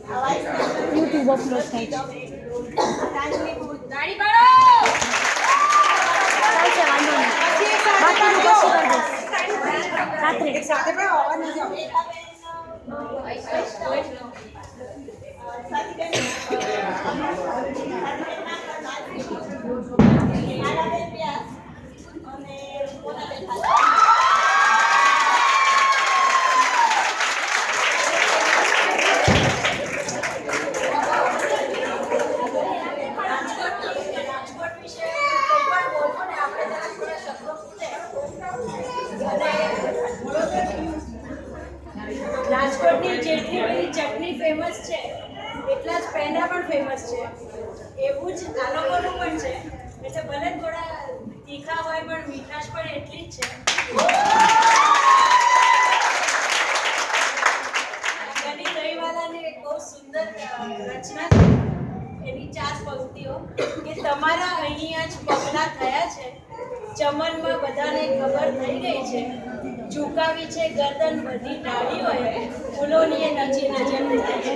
YouTube upload થાય છે. ચાલશે, વાંધો નહીં. બાકીનું પછી કરી દઈશ રાત્રે. રાજકોટની જેટલી બધી ચટણી ફેમસ છે એટલા જ પેંડા પણ ફેમસ છે. એવું જ આ લોકોનું પણ છે. એટલે ભલે થોડા તીખા હોય પણ મીઠાશ પણ એટલી જ છે. ગની દહીંવાલાની એક બહુ સુંદર રચના છે. એની 4 પંક્તિઓ કે તમારા અહીંયા જ પગલા થયા છે, ચમનમાં બધાને ખબર થઈ ગઈ છે, ઝુકાવી છે ગરદન બધી ડાળીઓએ, ફૂલોની નજી નજર થઈ છે.